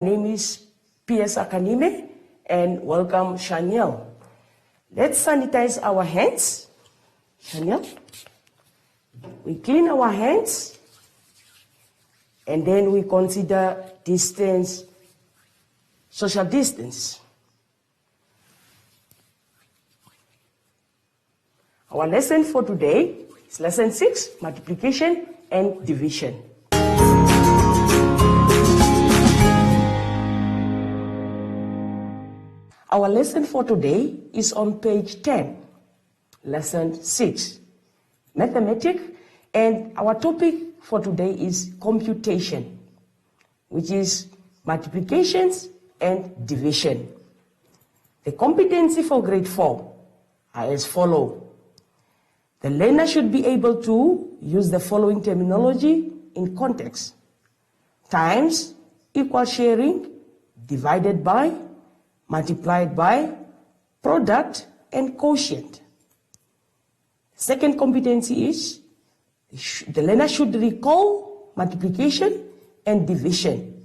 My name is P.S. Akanime and welcome Shaniel. Let's sanitize our hands. Shaniel, we clean our hands and then we consider distance, social distance. Our lesson for today is lesson 6, multiplication and division. Our lesson for today is on page 10, lesson 6, mathematics, and our topic for today is computation, which is multiplications and division. The competency for grade 4 are as follows. The learner should be able to use the following terminology in context: times, equal sharing, divided by, multiplied by, product, and quotient. Second competency is the learner should recall multiplication and division,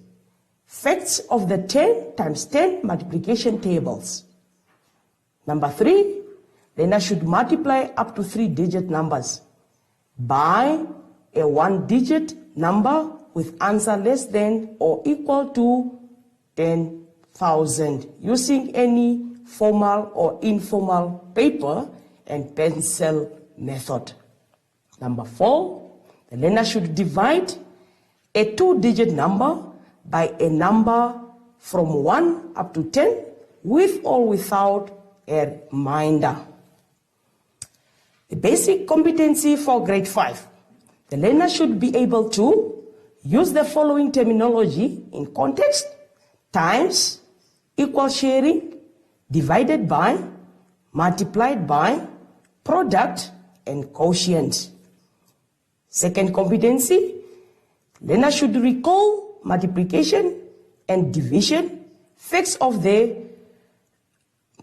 facts of the 10 times 10 multiplication tables. Number 3, learner should multiply up to 3-digit numbers by a 1-digit number with answer less than or equal to 10,000 using any formal or informal paper and pencil method. Number 4, the learner should divide a 2-digit number by a number from 1 up to 10 with or without a remainder. The basic competency for grade 5. The learner should be able to use the following terminology in context: times, equal sharing, divided by, multiplied by, product, and quotient. Second competency, learner should recall multiplication and division, facts of the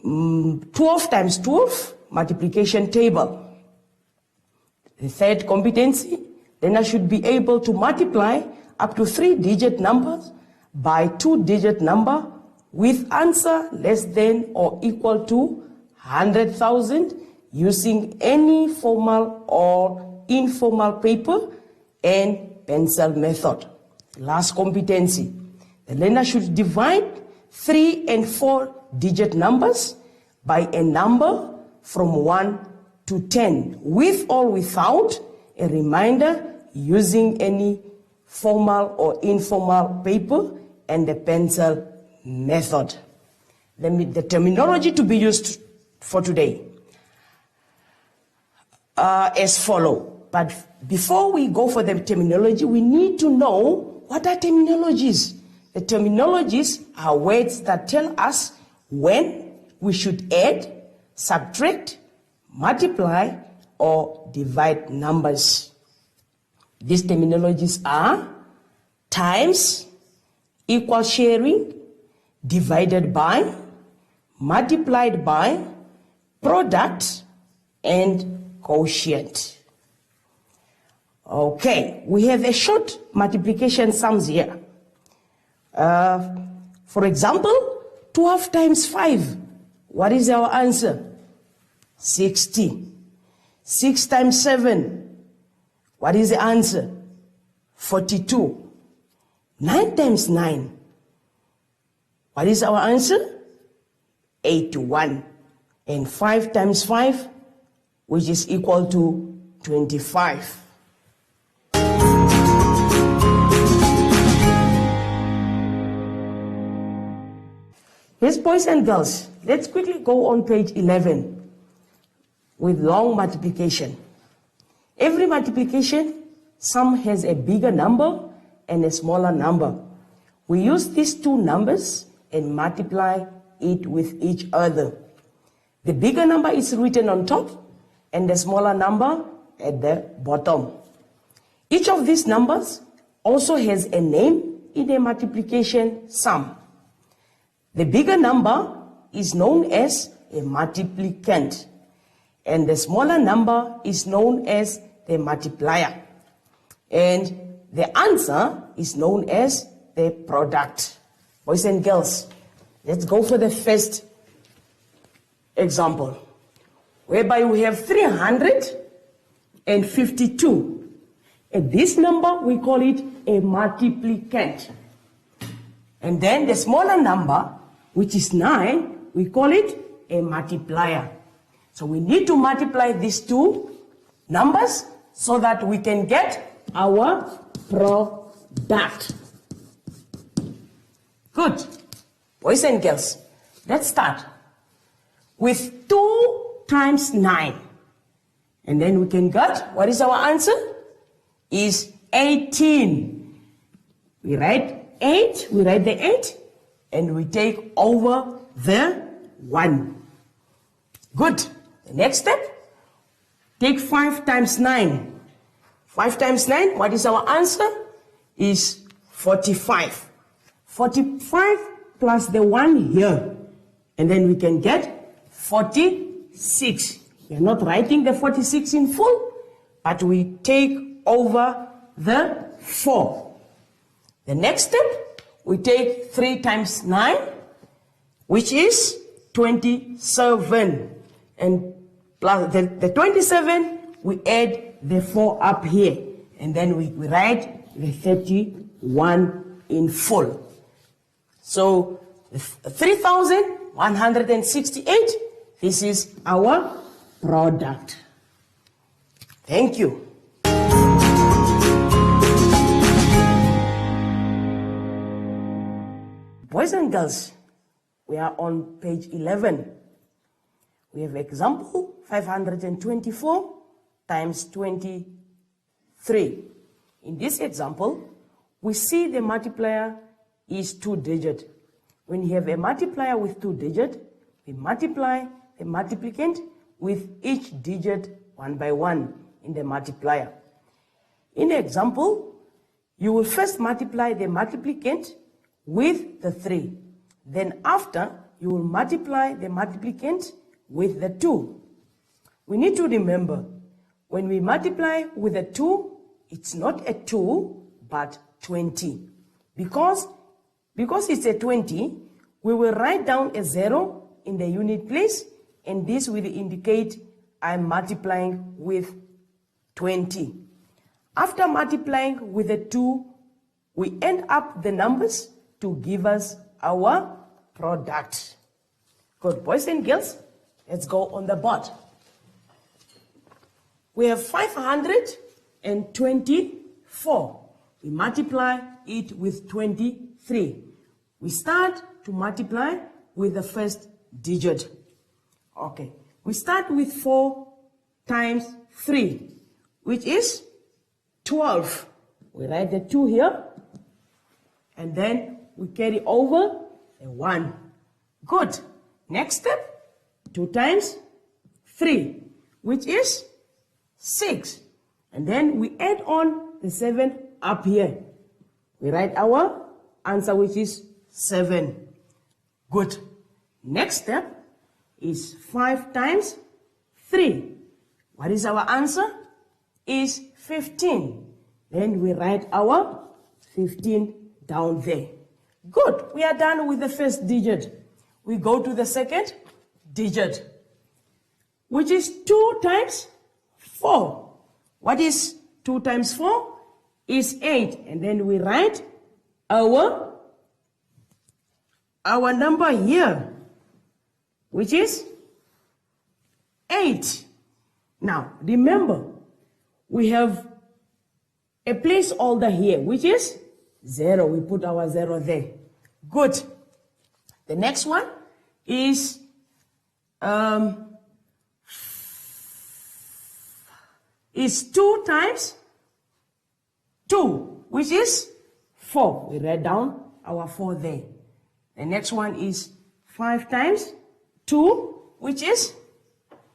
12 times 12 multiplication table. The third competency, learner should be able to multiply up to 3-digit numbers by 2-digit number with answer less than or equal to 100,000 using any formal or informal paper and pencil method. Last competency, the learner should divide 3- and 4-digit numbers by a number from 1 to 10 with or without a remainder using any formal or informal paper and the pencil method. The terminology to be used for today as follow. But before we go for the terminology, we need to know what are terminologies. The terminologies are words that tell us when we should add, subtract, multiply, or divide numbers. These terminologies are times, equal sharing, divided by, multiplied by, product, and quotient. Okay, we have a short multiplication sums here. For example, 12 times 5. What is our answer? 60. 6 times 7. What is the answer? 42. 9 times 9. What is our answer? 81. And 5 times 5, which is equal to 25. Yes, boys and girls, let's quickly go on page 11 with long multiplication. Every multiplication sum has a bigger number and a smaller number. We use these two numbers and multiply it with each other. The bigger number is written on top and the smaller number at the bottom. Each of these numbers also has a name in a multiplication sum. The bigger number is known as a multiplicand, and the smaller number is known as the multiplier. And the answer is known as the product. Boys and girls, let's go for the first example, whereby we have 352. And this number, we call it a multiplicand. And then the smaller number, which is 9, we call it a multiplier. So we need to multiply these two numbers so that we can get our product. Good. Boys and girls, let's start with 2 times 9. And then we can get, what is our answer? Is 18. We write 8, we write the 8, and we take over the 1. Good. The next step, take 5 times 9. 5 times 9, what is our answer? Is 45. 45 plus the 1 here. And then we can get 46. We are not writing the 46 in full, but we take over the 4. The next step, we take 3 times 9, which is 27. And plus the 27, we add the 4 up here. And then we write the 31 in full. So 3,168, this is our product. Thank you. Boys and girls, we are on page 11. We have example 524 times 23. In this example, we see the multiplier is 2-digit. When you have a multiplier with 2 digits, we multiply the multiplicand with each digit 1 by 1 in the multiplier. In the example, you will first multiply the multiplicand with the 3. Then after, you will multiply the multiplicand with the 2. We need to remember, when we multiply with a 2, it's not a 2, but 20. Because it's a 20, we will write down a 0 in the unit place, and this will indicate I'm multiplying with 20. After multiplying with a 2, we end up the numbers to give us our product. Good, boys and girls, let's go on the board. We have 524. We multiply it with 23. We start to multiply with the first digit. Okay, we start with 4 times 3, which is 12. We write the 2 here, and then we carry over a 1. Good. Next step, 2 times 3, which is 6. And then we add on the 7 up here. We write our answer, which is 7. Good. Next step is 5 times 3. What is our answer? Is 15. Then we write our 15 down there. Good. We are done with the first digit. We go to the second digit, which is 2 times 4. What is 2 times 4? Is 8. And then we write our number here, which is 8. Now, remember, we have a placeholder here, which is 0. We put our 0 there. Good. The next one is 2 times 2, which is 4. We write down our 4 there. The next one is 5 times 2, which is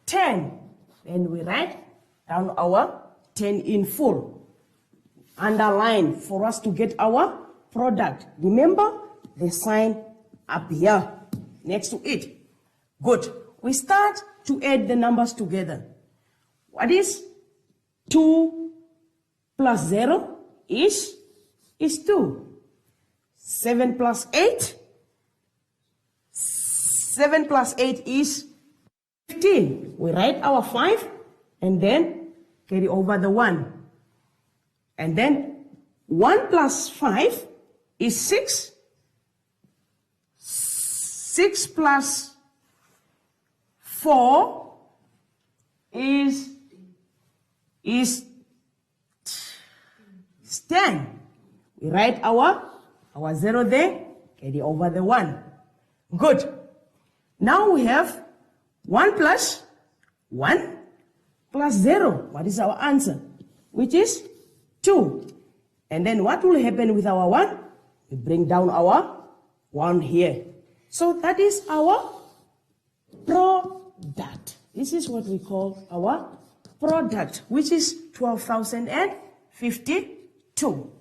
10. Then we write down our 10 in full. Underline for us to get our product. Remember the sign up here next to it. Good. We start to add the numbers together. What is 2 plus 0 is 2. 7 plus 8. 7 plus 8 is 15. We write our 5 and then carry over the 1. And then 1 plus 5 is 6. 6 plus 4 is 10. We write our 0 there, carry over the 1. Good. Now we have 1 plus 1 plus 0. What is our answer? Which is 2. And then what will happen with our 1? We bring down our 1 here. So that is our product. This is what we call our product, which is 12,052.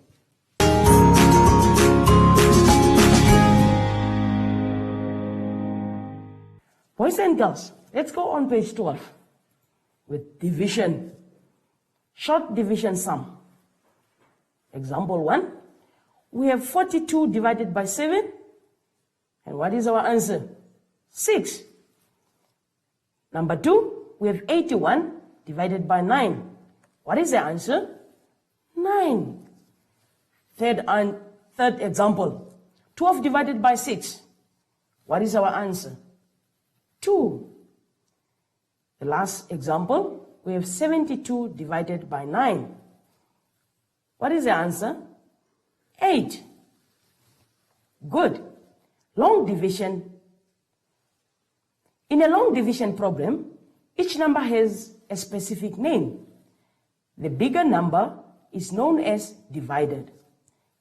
Boys and girls, let's go on page 12 with division. Short division sum. Example 1. We have 42 divided by 7. And what is our answer? 6. Number 2. We have 81 divided by 9. What is the answer? 9. Third example. 12 divided by 6. What is our answer? 2. The last example, we have 72 divided by 9. What is the answer? 8. Good. Long division. In a long division problem, each number has a specific name. The bigger number is known as divided,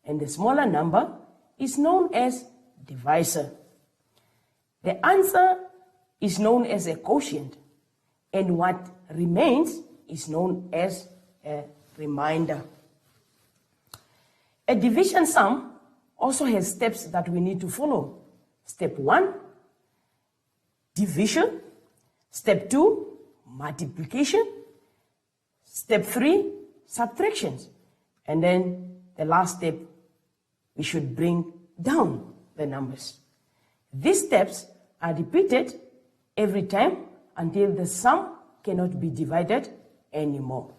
and the smaller number is known as divisor. The answer is known as a quotient, and what remains is known as a remainder. A division sum also has steps that we need to follow. Step 1, division. Step 2, multiplication. Step 3, subtractions. And then the last step, we should bring down the numbers. These steps are repeated every time until the sum cannot be divided anymore.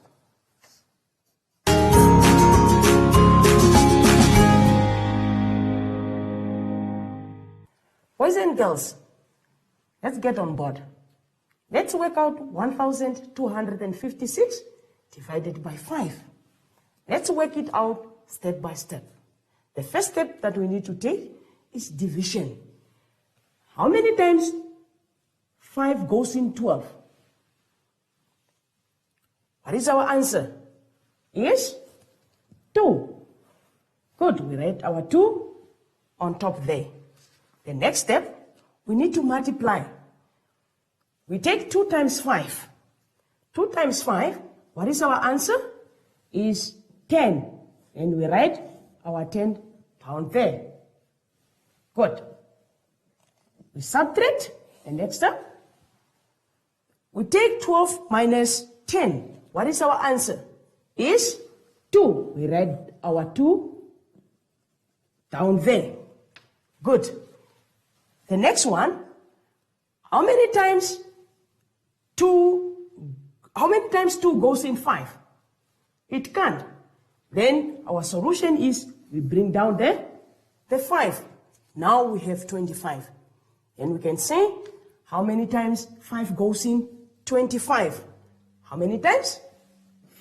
Boys and girls, let's get on board. Let's work out 1,256 divided by 5. Let's work it out step by step. The first step that we need to take is division. How many times 5 goes in 12? What is our answer? Yes? 2. Good, we write our 2 on top there. The next step, we need to multiply. We take 2 times 5. 2 times 5, what is our answer? Is 10. And we write our 10 down there. Good. We subtract, and next step, we take 12 minus 10. What is our answer? Is 2. We write our 2 down there. Good. The next one, how many times 2 goes in 5? It can't. Then our solution is we bring down the 5. Now we have 25. And we can say how many times 5 goes in 25. How many times?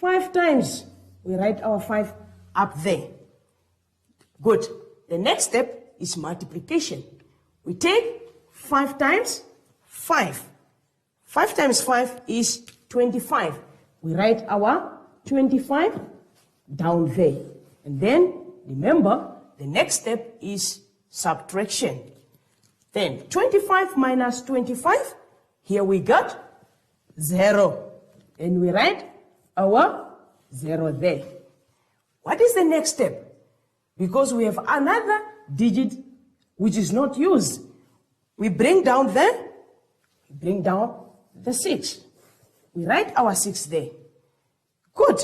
5 times. We write our 5 up there. Good. The next step is multiplication. We take 5 times 5. 5 times 5 is 25. We write our 25 down there. And then, remember, the next step is subtraction. Then, 25 minus 25, here we got 0. And we write our 0 there. What is the next step? Because we have another digit which is not used. We bring down the 6. We write our 6 there. Good.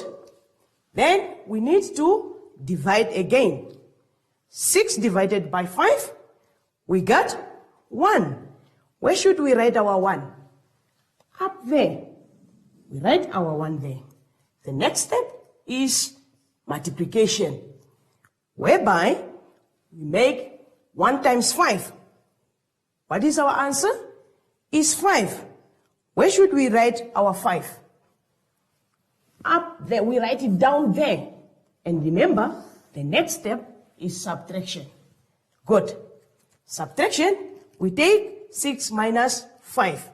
Then we need to divide again. 6 divided by 5, we got 1. Where should we write our 1? Up there. We write our 1 there. The next step is multiplication, whereby we make 1 times 5. What is our answer? Is 5. Where should we write our 5? Up there. We write it down there. And remember, the next step is subtraction. Good. Subtraction, we take 6 minus 5.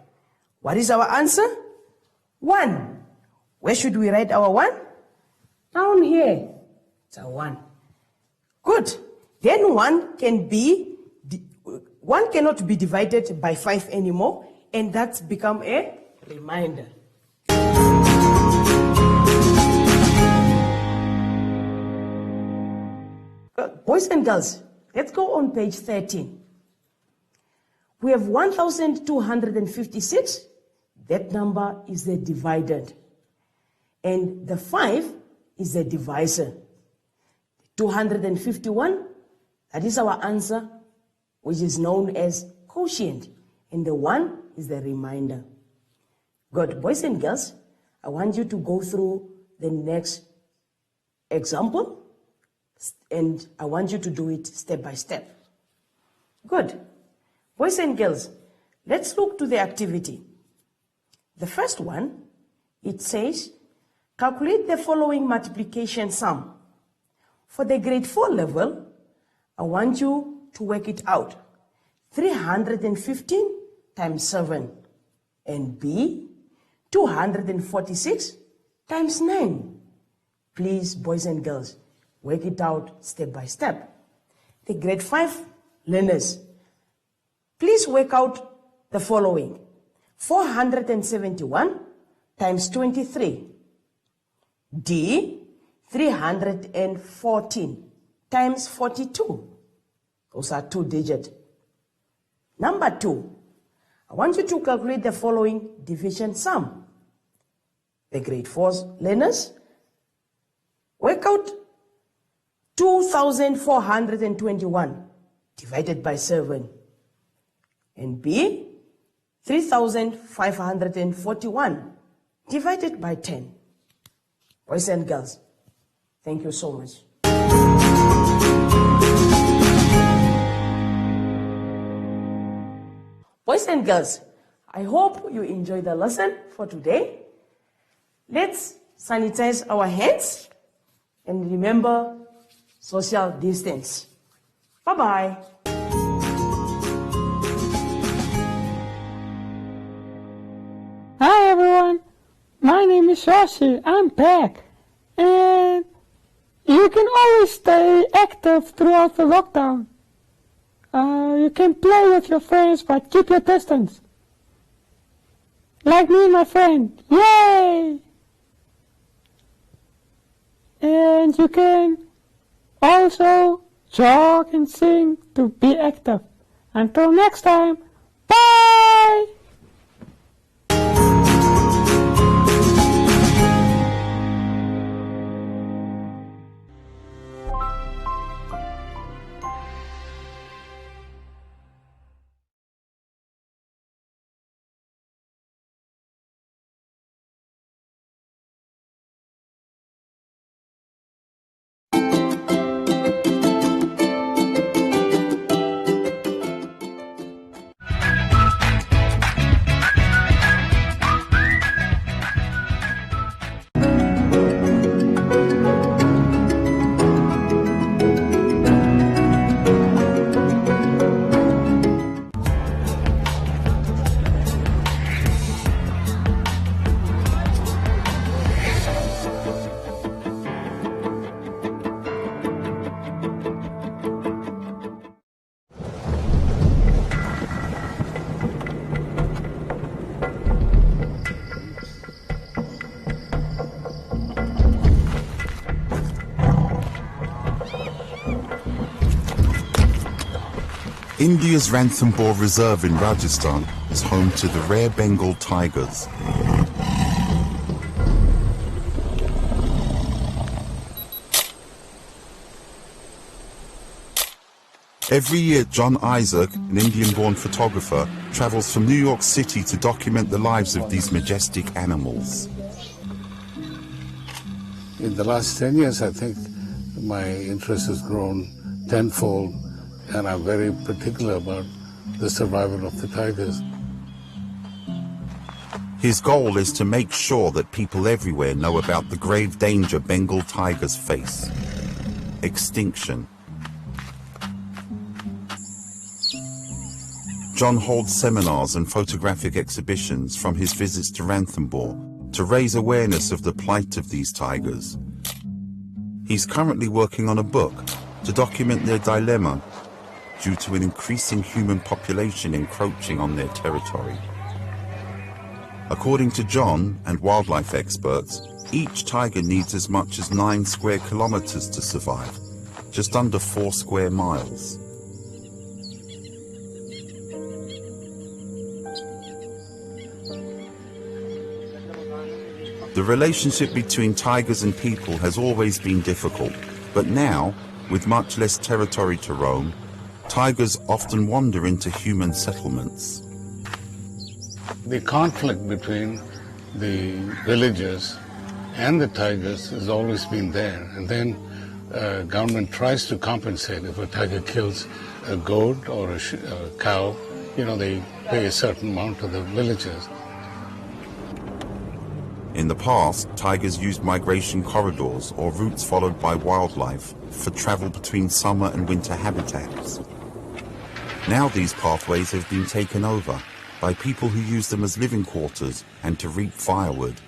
What is our answer? 1. Where should we write our 1? Down here. It's a 1. Good. Then 1 cannot be divided by 5 anymore, and that's become a remainder. Boys and girls, let's go on page 13. We have 1,256. That number is the dividend. And the 5 is the divisor. 251, that is our answer, which is known as quotient. And the 1 is the remainder. Good. Boys and girls, I want you to go through the next example. And I want you to do it step by step. Good. Boys and girls, let's look to the activity. The first one, it says, calculate the following multiplication sum. For the grade 4 level, I want you to work it out. 315 times 7. And B, 246 times 9. Please, boys and girls, work it out step by step. The grade 5 learners, please work out the following. 471 times 23. D, 314 times 42. Those are 2-digit. Number 2, I want you to calculate the following division sum. The grade 4 learners, work out 2,421 divided by 7. And B, 3,541 divided by 10. Boys and girls, thank you so much. Boys and girls, I hope you enjoyed the lesson for today. Let's sanitize our hands and remember social distance. Bye-bye. Hi everyone, my name is Shashi, I'm back. And you can always stay active throughout the lockdown. You can play with your friends, but keep your distance. Like me and my friend, yay! And you can also jog and sing to be active. Until next time, bye! India's Ranthambore Reserve in Rajasthan is home to the rare Bengal tigers. Every year, John Isaac, an Indian-born photographer, travels from New York City to document the lives of these majestic animals. In the last 10 years, I think my interest has grown tenfold, and I'm very particular about the survival of the tigers. His goal is to make sure that people everywhere know about the grave danger Bengal tigers face: extinction. John holds seminars and photographic exhibitions from his visits to Ranthambore to raise awareness of the plight of these tigers. He's currently working on a book to document their dilemma due to an increasing human population encroaching on their territory. According to John and wildlife experts, each tiger needs as much as 9 square kilometers to survive, just under 4 square miles. The relationship between tigers and people has always been difficult, but now, with much less territory to roam, tigers often wander into human settlements. The conflict between the villagers and the tigers has always been there, and then government tries to compensate. If a tiger kills a goat or a cow, they pay a certain amount to the villagers. In the past, tigers used migration corridors or routes followed by wildlife for travel between summer and winter habitats. Now these pathways have been taken over by people who use them as living quarters and to reap firewood.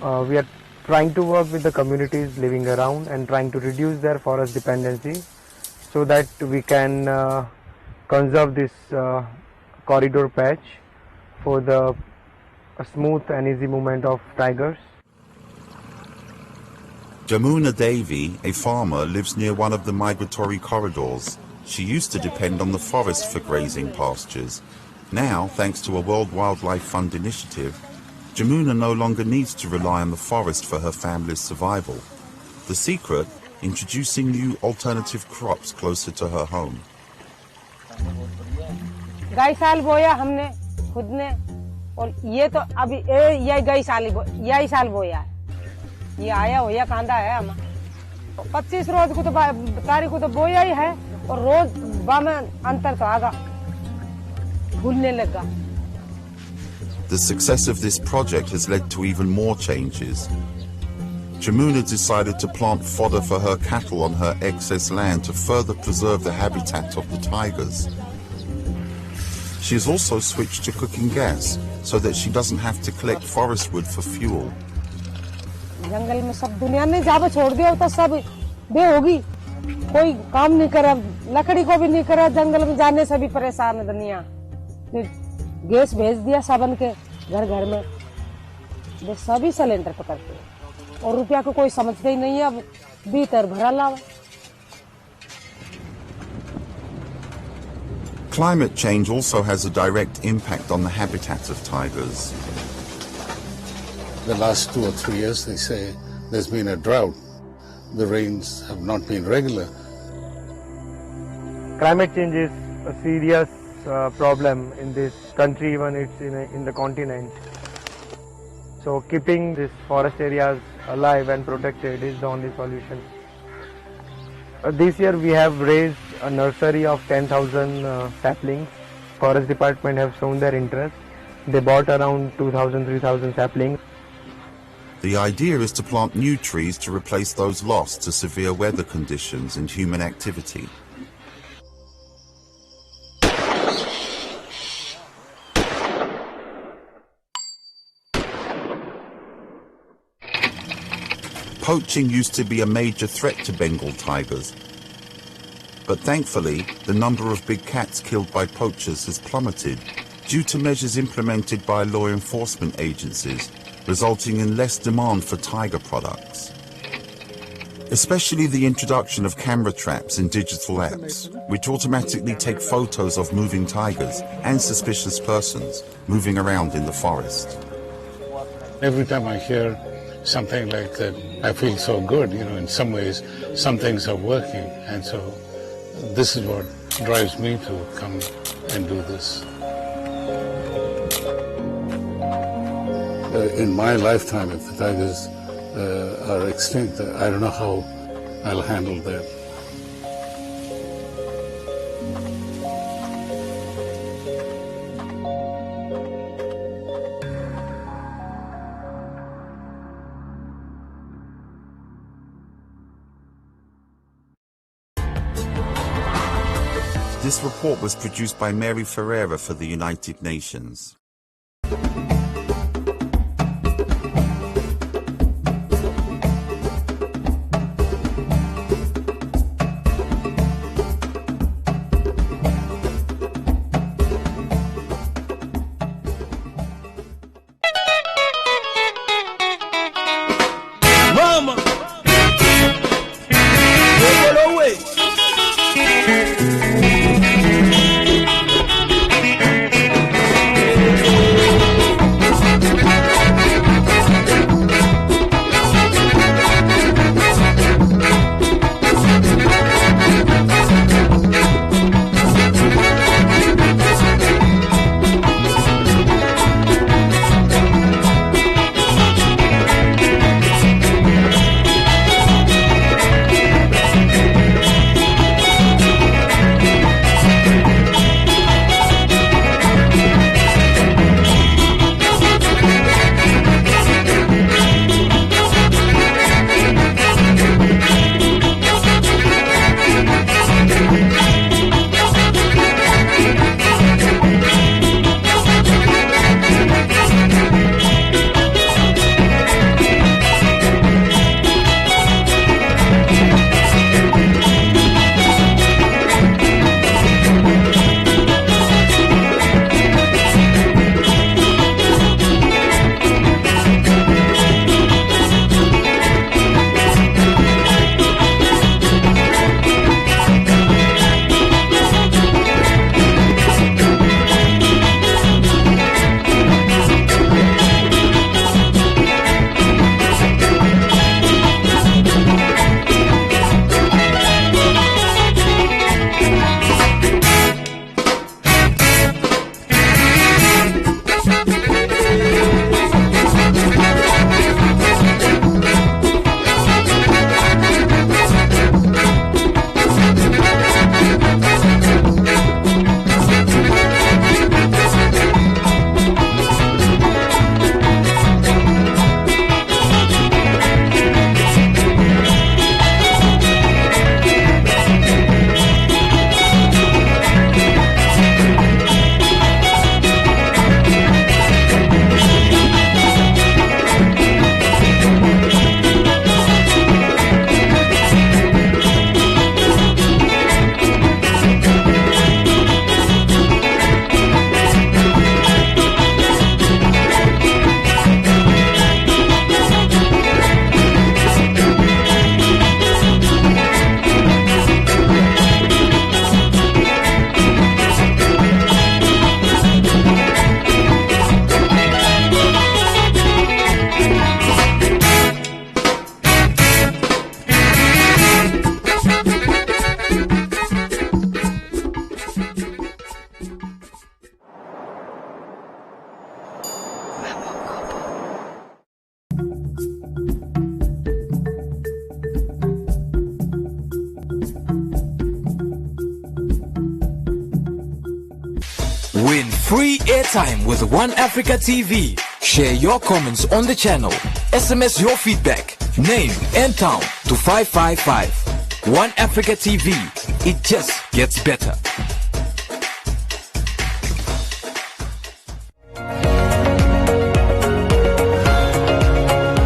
We are trying to work with the communities living around and trying to reduce their forest dependency so that we can conserve this corridor patch for the smooth and easy movement of tigers. Jamuna Devi, a farmer, lives near one of the migratory corridors. She used to depend on the forest for grazing pastures. Now, thanks to a World Wildlife Fund initiative, Jamuna no longer needs to rely on the forest for her family's survival. The secret? Introducing new alternative crops closer to her home. गई साल बोया हमने खुद ने, और ये तो अभी यही गई साल बोया है। ये आया हुआ कांदा है हम 25 रोज को तो तारीख को तो बोया ही है, और रोज में अंतर तो आगा भूलने लगा. The success of this project has led to even more changes. Jamuna decided to plant fodder for her cattle on her excess land to further preserve the habitat of the tigers. She has also switched to cooking gas so that she doesn't have to collect forest wood for fuel. जंगल में सब दुनिया ने जहाँ पे छोड़ दिया तो सब बे होगी, कोई काम नहीं करा, लकड़ी को भी नहीं करा, जंगल में जाने से भी परेशान है दुनिया. गैस भेज दिया सबन के घर घर में, वो सभी सिलेंडर पकड़ते हैं और रुपया को कोई समझते ही नहीं है. अब भीतर भरा लावा. Climate change also has a direct impact on the habitat of tigers. The last 2 or 3 years, they say, there's been a drought. The rains have not been regular. Climate change is a serious problem in this country, even it's in the continent. So keeping these forest areas alive and protected is the only solution. This year we have raised a nursery of 10,000 saplings. Forest department have shown their interest. They bought around 2,000-3,000 saplings. The idea is to plant new trees to replace those lost to severe weather conditions and human activity. Poaching used to be a major threat to Bengal tigers, but thankfully the number of big cats killed by poachers has plummeted due to measures implemented by law enforcement agencies, resulting in less demand for tiger products. Especially the introduction of camera traps and digital apps, which automatically take photos of moving tigers and suspicious persons moving around in the forest. Every time I hear something like that, I feel so good, in some ways, some things are working. And so this is what drives me to come and do this. In my lifetime, if the tigers are extinct, I don't know how I'll handle that. This report was produced by Mary Ferreira for the United Nations. Mama! Win free airtime with One Africa TV. Share your comments on the channel. SMS your feedback, name and town to 555. One Africa TV. It just gets better.